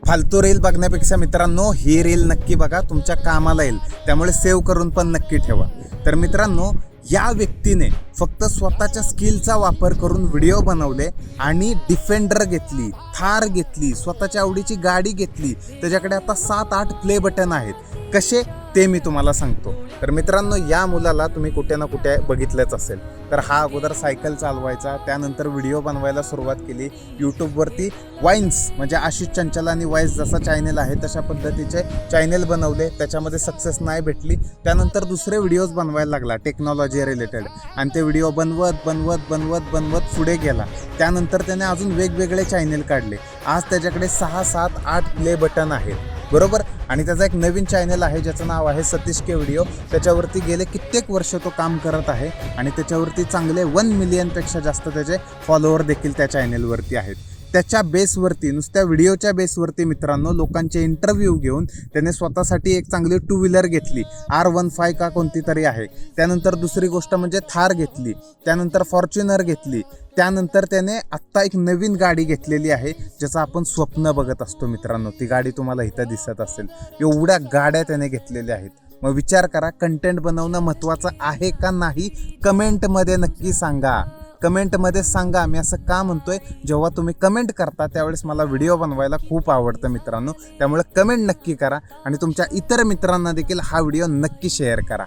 फालतू रील बघण्यापेक्षा मित्रांनो ही रील नक्की बघा, तुमच्या कामाला येईल. त्यामुळे सेव्ह करून पण नक्की ठेवा. तर मित्रांनो, या व्यक्तीने फक्त स्वतःच्या स्किलचा वापर करून व्हिडिओ बनवले आणि डिफेंडर घेतली, थार घेतली, स्वतःच्या आवडीची गाडी घेतली. त्याच्याकडे आता 7-8 प्ले बटन आहेत. कसे ते मी तुम्हाला सांगतो. तर मित्रांनो, या मुलाला तुम्ही कुठे ना कुठे बघितलंच असेल. तर हा अगोदर सायकल चालवायचा, त्यानंतर व्हिडिओ बनवायला सुरुवात केली. यूट्यूबवरती वाईन्स म्हणजे आशिष चंचल आणि वाईन्स जसा चॅनल आहे तशा पद्धतीचे चॅनल बनवले. त्याच्यामध्ये सक्सेस नाही भेटली. त्यानंतर दुसरे व्हिडिओज बनवायला लागला टेक्नॉलॉजी रिलेटेड आणि ते व्हिडिओ बनवत पुढे गेला. त्यानंतर त्याने अजून वेगवेगळे चॅनल काढले. आज त्याच्याकडे 6, 7, 8 प्ले बटन आहेत, बरोबर. आणि त्याचा एक नवीन चॅनल आहे ज्याचं नाव आहे सतीश के व्हिडिओ. त्याच्यावरती गेले कित्येक वर्ष तो काम करत आहे आणि त्याच्यावरती चांगले 1 मिलियनपेक्षा जास्त त्याचे फॉलोअर देखील त्या चॅनलवरती आहेत. त्याच्या बेसवरती, नुसत्या व्हिडिओच्या बेसवरती मित्रांनो, लोकांचे इंटरव्ह्यू घेऊन त्याने स्वतःसाठी एक चांगली 2 व्हीलर घेतली. R15 का कोणती तरी आहे. त्यानंतर दुसरी गोष्ट म्हणजे थार घेतली. त्यानंतर फॉर्च्युनर घेतली. त्यानंतर त्याने आत्ता एक नवीन गाडी घेतलेली आहे ज्याचं आपण स्वप्न बघत असतो मित्रांनो. ती गाडी तुम्हाला इथं दिसत असेल. एवढ्या गाड्या त्याने घेतलेल्या आहेत. मग विचार करा, कंटेंट बनवणं महत्त्वाचं आहे का नाही? कमेंटमध्ये नक्की सांगा. कमेंटमध्ये सांगा. मी असं का म्हणतोय, जेव्हा तुम्ही कमेंट करता त्यावेळेस मला व्हिडिओ बनवायला खूप आवडतं मित्रांनो. त्यामुळे कमेंट नक्की करा आणि तुमच्या इतर मित्रांना देखील हा व्हिडिओ नक्की शेअर करा.